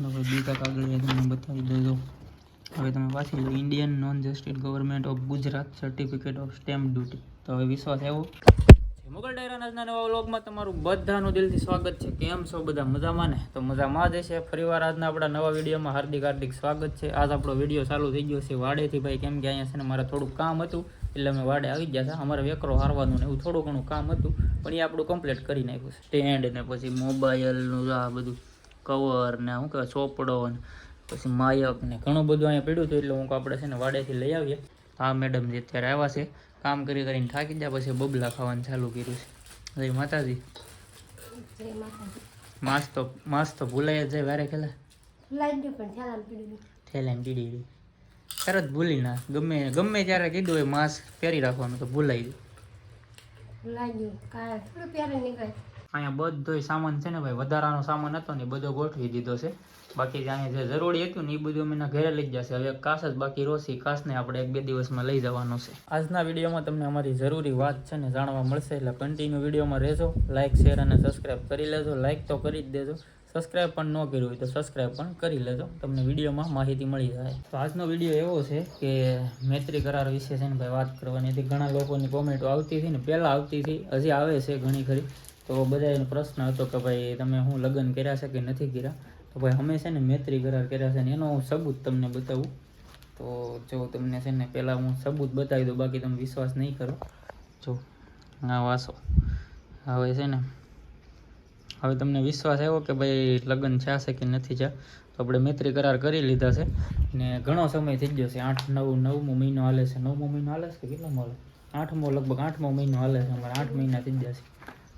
હવે બીજા કાગળિયા તમને બતાવી દેજો. હવે તમે વાંચી લો, Indian non justice government of Gujarat certificate of stamp duty. તો હવે વિશ્વાસ આવ્યો. મુગલ ડાયરાના નવા વ્લોગમાં તમારું બધાનું દિલથી સ્વાગત છે. કેમ છો બધા? મજામાં ને? તો મજામાં જ છે. ફરીવાર આજના આપણા નવા વિડીયોમાં હાર્દિક સ્વાગત છે. આજ આપણો વિડીયો ચાલુ થઈ ગયો છે વાડેથી ભાઈ, કેમ કે અહીંયા છે ને મારે થોડુંક કામ હતું એટલે અમે વાડે આવી ગયા હતા. અમારે વેકરો હારવાનું ને એવું થોડું ઘણું કામ હતું, પણ એ આપણું કમ્પ્લીટ કરી નાખ્યું છે. સ્ટેન્ડ ને પછી મોબાઈલનું આ બધું કવર ને શું કહેવાય ચોપડો ને પછી માયક ને ઘણું બધું અહીંયા પડ્યું હતું, એટલે હું આપણે છે ને વાડેથી લઈ આવીએ. હા મેડમ જે અત્યારે આવ્યા છે, કામ કરીને થાકી ગયા પછી બબલા ખાવાનું ચાલુ કર્યું છે. જય માતાજી. માસ તો ભૂલાઈ જ જાય વારે ખેલા થેલાને પીડી તરત ભૂલી ના, ગમે ત્યારે કીધું હોય માસ્ક પહેરી રાખવાનું તો ભૂલાઈ જાય. અહીંયા બધો સામાન છે ને ભાઈ, વધારાનો સામાન હતો ને બધો ગોઠવી દીધો છે. બાકી અહીંયા જે જરૂરી હતું ને એ બધું અમે ઘરે લઈ જશે. હવે કાસ જ બાકી રોસી, કાસને આપણે 1-2 દિવસમાં લઈ જવાનો છે. આજના વિડીયોમાં તમને અમારી જરૂરી વાત છે ને જાણવા મળશે, એટલે કન્ટિન્યુ વિડીયોમાં રહેજો. લાઇક શેર અને સબસ્ક્રાઈબ કરી લેજો. લાઇક તો કરી જ દેજો, સબસ્ક્રાઈબ પણ ન કર્યું હોય તો સબસ્ક્રાઈબ પણ કરી લેજો, તમને વિડીયોમાં માહિતી મળી જાય. તો આજનો વિડીયો એવો છે કે મૈત્રી કરાર વિશે છે ને ભાઈ વાત કરવાની હતી. ઘણા લોકોની કોમેન્ટો આવતી હતી ને, પહેલાં આવતી હતી, હજી આવે છે ઘણી ખરી. તો બધાનો પ્રશ્ન હતો કે ભાઈ તમે શું લગ્ન કર્યા છે કે નથી કર્યા. તો ભાઈ અમે છે ને મૈત્રી કરાર કર્યા છે ને એનો હું સબૂત તમને બતાવું. તો જો તમને છે ને પહેલાં હું સબૂત બતાવી દઉં, બાકી તમે વિશ્વાસ નહીં કરો. જો હા વાસો, હવે છે ને હવે તમને વિશ્વાસ આવ્યો કે ભાઈ લગ્ન થયા છે કે નથી થયા. તો આપણે મૈત્રી કરાર કરી લીધા છે ને ઘણો સમય થઈ ગયો છે. 9મો મહિનો હાલે છે. 9મો મહિનો હાલે છે કે કેટલો હાલે? 8મો, લગભગ 8મો મહિનો હાલે છે. અમારે 8 મહિના થઈ ગયા છે.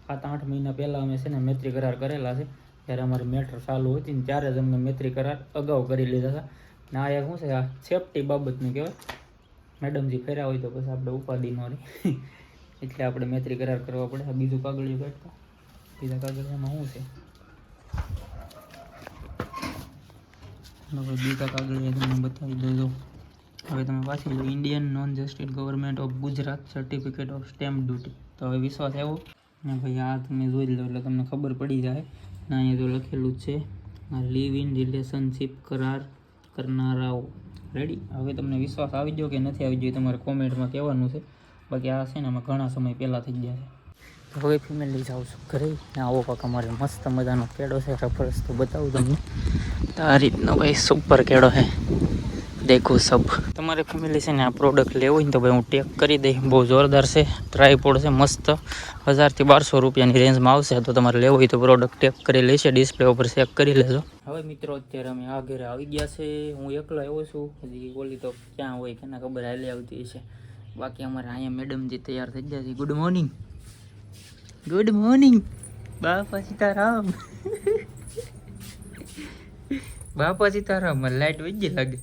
7-8 મહિના પહેલાં અમે છે ને મૈત્રી કરાર કરેલા છે. ત્યારે અમારી મેટર ચાલુ હતી ને ત્યારે જ અમને મૈત્રી કરાર અગાઉ કરી લીધા હતા. ને આ એક શું છે, આ સેફટી બાબતનું કહેવાય. મેડમજી ફેર્યા હોય તો પછી આપણે ઉપાધિ ન રહી એટલે આપણે મૈત્રી કરાર કરવા પડે. આ બીજું કાગળિયું કાઢતા, બીજા કાગળિયામાં શું છે? હવે બીજા કાગળિયા તમને બતાવી દેજો. હવે તમે વાંચી લો, Indian non justice government of Gujarat certificate of stamp duty. તો હવે વિશ્વાસ આવ્યો ને ભાઈ, આ તમે જોઈ લો એટલે તમને ખબર પડી જાય. ને અહીંયા જો લખેલું છે લિવ ઇન રિલેશનશિપ કરાર કરનારાઓ. રેડી? હવે તમને વિશ્વાસ આવી ગયો કે નથી આવી ગયો તમારે કોમેન્ટમાં કહેવાનું છે. બાકી આ છે ને અમે ઘણા સમય પહેલાં થઈ ગયા છે. હવે ફેમિલી જાઉં છું ઘરે ને આવો કાંક અમારે મસ્ત મજાનો કેળો છે. રેફરન્સ તો બતાવું તમને. આ રીતનો ભાઈ સુપર કેળો છે, દેખો સબ. તમારે ફેમિલી છે ને આ પ્રોડક્ટ લેવું હોય ને તો ભાઈ હું ટેક કરી દઈ. બહુ જોરદાર છે, ટ્રાયપોડ છે મસ્ત. 1000 થી 1200 રૂપિયાની રેન્જમાં આવશે. તો તમારે લેવું હોય તો પ્રોડક્ટ ટેક કરી લેશે, ડિસ્પ્લે ઉપર ચેક કરી લેજો. હવે મિત્રો અત્યારે અમે આ ઘરે આવી ગયા છે. હું એકલો આવ્યો છું, હજી ઓલી તો ક્યાં હોય કે ના ખબર હાલી આવતી છે. બાકી અમારે અહીંયા મેડમજી તૈયાર થઈ ગયા છે. Good morning, good morning. બાપા સીતારામ, બાપા સીતારામ. લાઈટ વહી લાગે.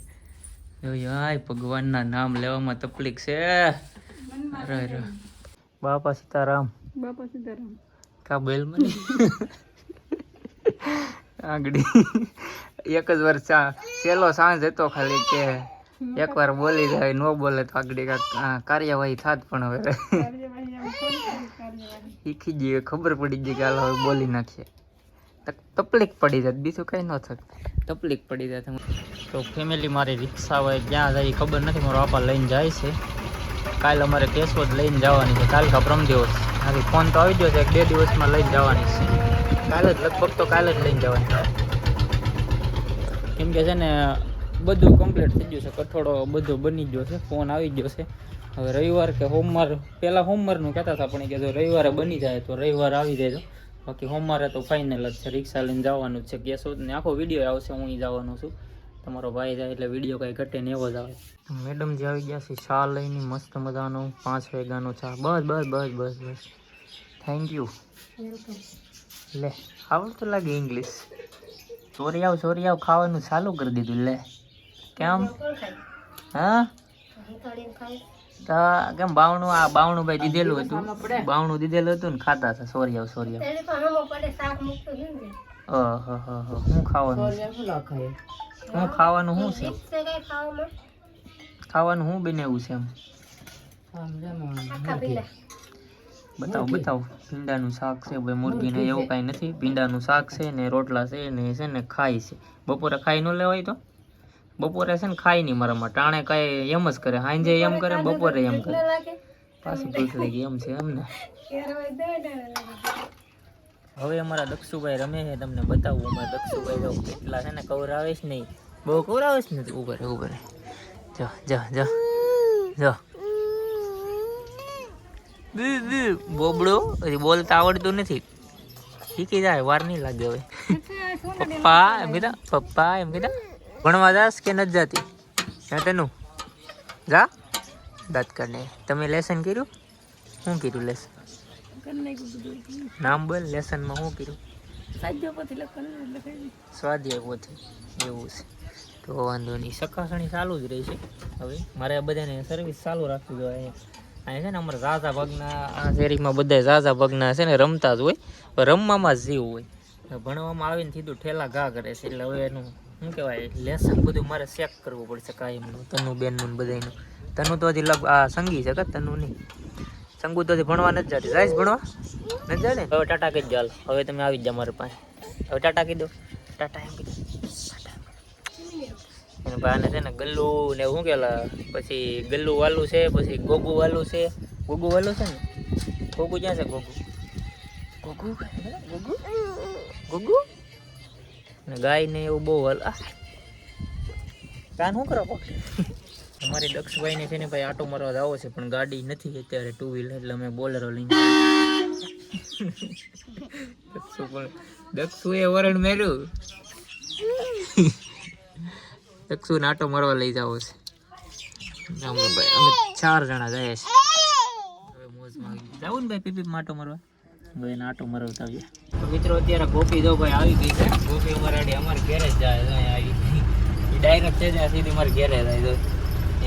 હાય ભગવાનના નામ લેવામાં તકલીફ છે. અરે બાપા સીતારામ, બાપા સીતારામ. કા બેલ મને આગળી એક જ વાર છેલ્લો સાંજ હતો ખાલી કે એકવાર બોલી જાય, ન બોલે તો આગળ કાર્યવાહી થાત. પણ હવે શીખી જઈએ, ખબર પડી ગઈ કે હાલ હવે બોલી નાખીએ. તકલીફ પડી જાય, બીજું કઈ ન થાય, તકલીફ પડી જાય. તો ફેમિલી મારી રિક્ષા હોય ક્યાં જાય ખબર નથી. મારો બાપા લઈને જાય છે. કાલે અમારે કેશોદ લઈને જવાની છે, કાલ કા પરમ દિવસ. હાથી ફોન તો આવી ગયો છે, 2 દિવસમાં લઈને જવાની છે. કાલે જ લગભગ તો કાલે જ લઈને જવાની, કેમ કે છે ને બધું કમ્પ્લીટ થઈ ગયું છે. કઠોળો બધું બની ગયો છે, ફોન આવી ગયો છે. હવે રવિવાર કે સોમવાર, પહેલાં સોમવારનું કહેતા હતા પણ કે જો રવિવારે બની જાય તો રવિવાર આવી જાય. બાકી સોમવારે તો ફાઇનલ જ છે, રિક્ષા લઈને જવાનું જ છે કેશોદ. ને આખો વિડીયો આવશે, હું જવાનું છું. તમારો ભાઈ જાય એટલે વિડીયો કાંઈ ઘટે ને એવો જ આવે. મેડમ જે આવી ગયા છે ચા લઈને, મસ્ત મજાનો 5 વાગ્યાનો ચા. બસ બસ બસ બસ બસ, થેન્ક યુ. લે આવડતું લાગે ઇંગ્લિશ. સોરી આવ ખાવાનું ચાલુ કરી દીધું. લે કેમ? હા કેમ બાવણું? આ બાવણું ભાઈ દીધેલું હતું, બાવણું દીધેલું હતું ને ખાતા હતા. સોરી આવ શું ખાવાનું? શું ખાવાનું? શું છે ખાવાનું? શું બનાવ્યું છે? એમ બતાવો બતાવો. ભીંડાનું શાક છે ભાઈ, મુરગીને એવું કાંઈ નથી. ભીંડાનું શાક છે ને રોટલા છે ને ખાય છે. બપોરે ખાઈ ન લેવાય તો બપોરે છે ને ખાઈ નહીં મારામાં. ટાણે કાંઈ એમ જ કરે, સાંજે એમ કરે, બપોરે એમ કરે. પાછી ભૂખ લાગી એમ છે એમને. હવે અમારા દક્ષુભાઈ રમે છે, તમને બતાવું. અમારા દક્ષુભાઈ તો કેટલા છે ને કવરાવે છે નહીં, બહુ કવરાવે છે નથી. ઉપર ઉપર જો જો જો જો બોબડો હજી બોલતા આવડતું નથી, શીખી જાય, વાર નહીં લાગે. હવે પપ્પા એમ કીધા, પપ્પા એમ કીધા. ભણવા જાસ કે નથી જાતી? હા તેનું જા દાંત કાઢને. તમે લેસન કર્યું? શું કર્યું લેસન? નામ બોલ. લેસનમાં શું કર્યું? સ્વાધ્યાય પોથી. એવું છે તો વાંધો નહીં. ચકાસણી ચાલુ જ રહી છે. હવે મારે બધાને સર્વિસ ચાલુ રાખવી જોઈએ. અહીંયા છે ને અમારે ઝાઝા ભાગના આ શેરીમાં બધા ઝાઝા ભાગના છે ને રમતા જ હોય, રમવામાં જ જીવ હોય. ભણવામાં આવીને સીધું ઠેલા ઘા કરે છે. એટલે હવે એનું શું કહેવાય, લેસન બધું મારે ચેક કરવું પડશે કાયમનું. તનુ બેનનું બધાનું. તનુ તો હજી આ સંગી છે કે તનુ નહીં. સંગુ તો હજી ભણવા નથી જતી. જાય ભણવા નથી જાય ને. હવે ટાટા કહી દો, હવે તમે આવી જ જાઓ મારી પાસે. હવે ટાટા કહી દો. ટાટા એમ કીધું. એને ભાઈને છે ને ગલ્લુ ને શું કહેલા, પછી ગલ્લુ વાલું છે, પછી ગોગુ વાલું છે. ગોગુ વાલું છે ને, ગોગુ ક્યાં છે? ગોગુ ગોગુ ગોગુ ગોગુ ને ગાય ને એવું બહુ હાલ. કાન શું કરો? અમારી દક્ષભાઈને છે ને ભાઈ આટો મારવા આવો છે, પણ ગાડી નથી અત્યારે, ટુ વ્હીલર, એટલે અમે બોલેરો લઈને. દક્ષુ એ વરણ મેર્યું. દક્ષુ નાટો મારવા લઈ જાવ છે. અમે 4 જણા જાય છે. હવે મોજમાં જાવું ને ભાઈ પીપી માટો મારવા. ભાઈ નાટો મરવતા આવ્યા. તો મિત્રો અત્યારે ગોપી જો ભાઈ આવી ગઈ છે. ગોપી અમારે અમારે ઘેરે જ જાય આવી. એ ડાયરેક્ટ છે ત્યાં સીધી મારે ઘેરે જાય. તો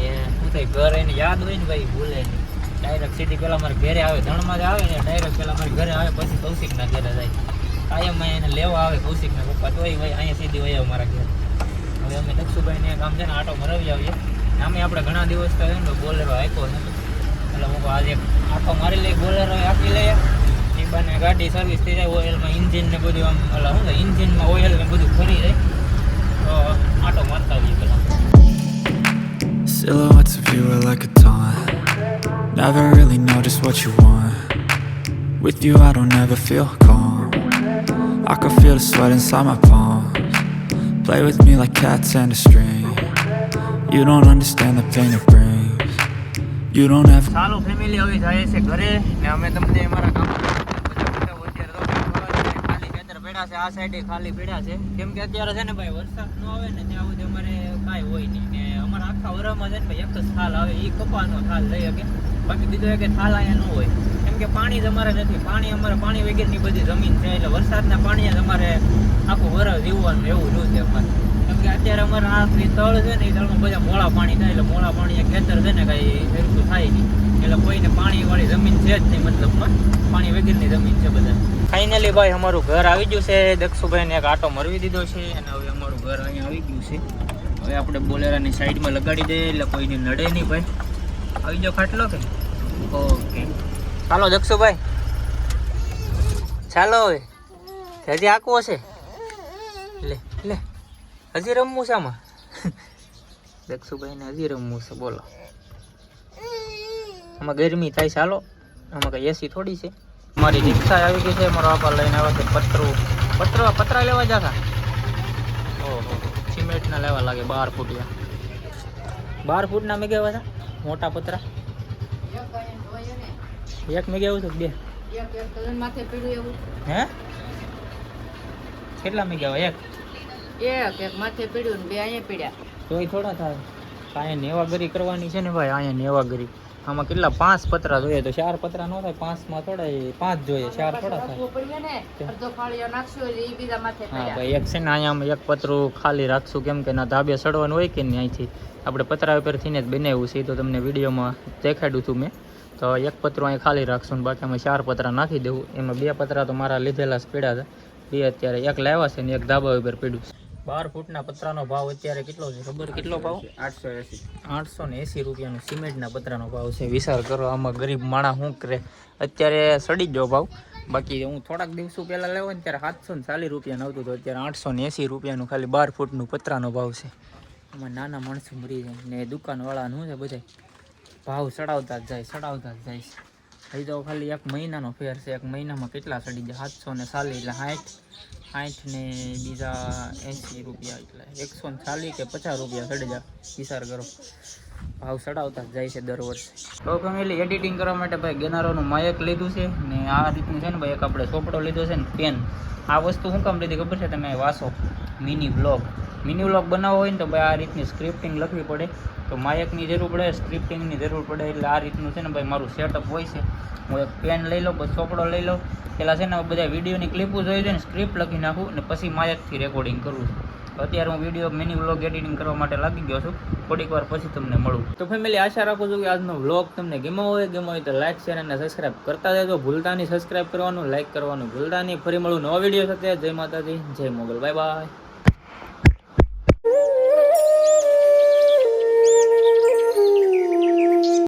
એ શું થાય, ઘર એને યાદ હોય ને ભાઈ, ભૂલે નહીં. ડાયરેક્ટ સીધી પેલા મારે ઘેરે આવે, ધણમાં જ આવે ને ડાયરેક્ટ પેલા મારે ઘરે આવે, પછી કૌશિકના ઘેરે જાય. કાયમ એને લેવા આવે કૌશિકના પપ્પા, તોય ભાઈ અહીંયા સીધી હોય મારા ઘેર. હવે અમે દક્ષુભાઈને કામ છે ને આટો મરાવી આવીએ. અમે આપણે ઘણા દિવસ તો ને બોલેરો આપ્યો નથી, એટલે હું આજે આટો મારી લઈ, બોલેરો આપી લઈએ. એ બાને ગાડી સર્વિસ થઈ જાય, ઓઇલમાં ઇન્જિન ને બધું આમ એટલે શું થાય, ઇન્જિનમાં ઓઇલ ને બધું ફરી જાય. તો આટો મારતા આવીએ પેલા. Silhouettes of you are like a taunt. Never really know just what you want. With you I don't ever feel calm. I can feel the sweat inside my palms. Play with me like cats and a string. You don't understand the pain it brings. You don't ever. ચાલો family, હવે જાય છે ઘરે ને અમે તમને અમારા ગામમાં ખાલી ખેતર પડ્યા છે. આ સાઈડે ખાલી પડ્યા છે, કેમ કે અત્યારે છે ને ભાઈ વરસાદ ન આવે ને ત્યાં સુધી અમારે કાંઈ હોય નહીં. ને અમારા આખા વરામાં છે ને ભાઈ એક જ થાલ આવે, એ કપાનો થાલ લઈ શકે. બાકી બીજો એક થાલ અહીંયા ન હોય, કેમ કે પાણી જ અમારે નથી. પાણી અમારે પાણી વગેરેની બધી જમીન છે, એટલે વરસાદના પાણી જ અમારે આખું વરસ જીવવાનું એવું જ છે અમારે. કેમ કે અત્યારે અમારે આ તળ છે ને, એ તળમાં બધા મોળા પાણી થાય, એટલે મોળા પાણી ખેતર છે ને કાંઈ સરખું થાય નહીં. એટલે કોઈને પાણીવાળી જમીન છે જ નહીં, મતલબમાં પાણી વગેરેની જમીન છે બધા. ફાઇનલી ભાઈ અમારું ઘર આવી ગયું છે. દક્ષુભાઈને એક આટો મરવી દીધો છે અને હવે અમારું ઘર અહીંયા આવી ગયું છે. હવે આપણે બોલેરાની સાઈડમાં લગાડી દઈએ એટલે કોઈને નડે નહીં ભાઈ. આવી જાઓ ખાટલો કે. ઓકે ચાલો દક્ષુભાઈ, ચાલો હવે હજી આંકવો છે. લે લે હજી રમવું છે આમાં. દક્ષુભાઈને હજી રમવું છે, બોલો. આમાં ગરમી થાય. ચાલો આમાં કઈ એસી થોડી છે. મારી રિક્ષા આવી ગઈ છે, મારો આપા લઈને આવ્યા છે. પતરા લેવા જતા. ઓહો, સિમેન્ટના લેવા લાગે 12 ફૂટિયા. 12 ફૂટના મેં કેવા હતા મોટા પતરા. એક મેં કેવું છું, 2 હે કેટલા મેં કેવા? એક માથે પીડ્યું ને 2 અહીંયા પીડ્યા. તોય થોડા થાય. અહીંયા નેવાગરી કરવાની છે ને ભાઈ, અહીંયા નેવાગરી. આમાં કેટલા 5 પતરા જોઈએ, તો 4 પતરા ન થાય. 5માં થોડા 5 જોઈએ, 4 થોડા થાય. હા ભાઈ, એક છે ને અહીંયા એક પતરું ખાલી રાખશું, કેમ કે ના ધાબે સડવાનું હોય કે નહીં. અહીંથી આપણે પતરા ઉપરથી ને જ બનાવ્યું છે, તો તમને વિડીયોમાં દેખાડ્યું હતું મેં. તો એક પતરું અહીંયા ખાલી રાખશું ને બાકી અમે 4 પતરા નાખી દેવું. એમાં 2 પતરા તો મારા લીધેલા જ પડ્યા હતા. 2 અત્યારે એક લાવ્યા છે ને એક ધાબા ઉપર પડ્યું છે. 12 ફૂટના પતરાનો ભાવ અત્યારે કેટલો છે ખબર? કેટલો ભાવ? 880 રૂપિયાનો સિમેન્ટના પતરાનો ભાવ છે. વિચાર કરો આમાં ગરીબ માણસ શું કરે. અત્યારે સડી જ જો ભાવ. બાકી હું થોડાક દિવસો પહેલાં લેવો ને ત્યારે 740 રૂપિયાનું આવતું હતું. અત્યારે 880 રૂપિયાનું ખાલી 12 ફૂટનું પતરાનો ભાવ છે. આમાં નાના માણસો મરી જાય ને દુકાનવાળાનું છે બધા ભાવ ચડાવતા જ જાય છે. હજી તો ખાલી એક મહિનાનો ફેર છે. એક મહિનામાં કેટલા ચડી જાય? 740 એટલે 60 ને બીજા 80 રૂપિયા એટલે 140 કે 50 રૂપિયા ચડી જાય. વિચાર કરો ભાવ ચડાવતા જ જાય છે દર વર્ષે. તો ફેમિલી એડિટિંગ કરવા માટે ભાઈ ગેનારોનું માયક લીધું છે ને આ રીતનું છે ને ભાઈ એક આપણે ચોપડો લીધો છે ને પેન. આ વસ્તુ શું કામ લીધી ખબર છે? તમે વાંચો મિની વ્લોગ બનાવવો હોય ને તો ભાઈ આ રીતની સ્ક્રિપ્ટિંગ લખવી પડે. તો માયકની જરૂર પડે, સ્ક્રિપ્ટિંગની જરૂર પડે. એટલે આ રીતનું છે ને ભાઈ મારું સેટઅપ હોય છે. હું એક પેન લઈ લઉં, પછી ચોપડો લઈ લઉં. પહેલાં છે ને બધા વિડીયોની ક્લિપો જોઈ છે ને સ્ક્રિપ્ટ લખી નાખું અને પછી માયકથી રેકોર્ડિંગ કરું છું. અત્યારે હું વિડીયો મિની વ્લોગ એડિટિંગ કરવા માટે લાગી ગયો છું. થોડીક વાર પછી તમને મળું. તો ફેમિલી આશા રાખું છું કે આજનો વ્લોગ તમને ગમ્યો હોય તો લાઈક શેર અને સબસ્ક્રાઈબ કરતા જજો. ભૂલતા નહીં સબસ્ક્રાઈબ કરવાનું, લાઈક કરવાનું ભૂલતા નહીં. ફરી મળું નવા વિડીયો સાથે. જય માતાજી, જય મોગલ. Bye bye.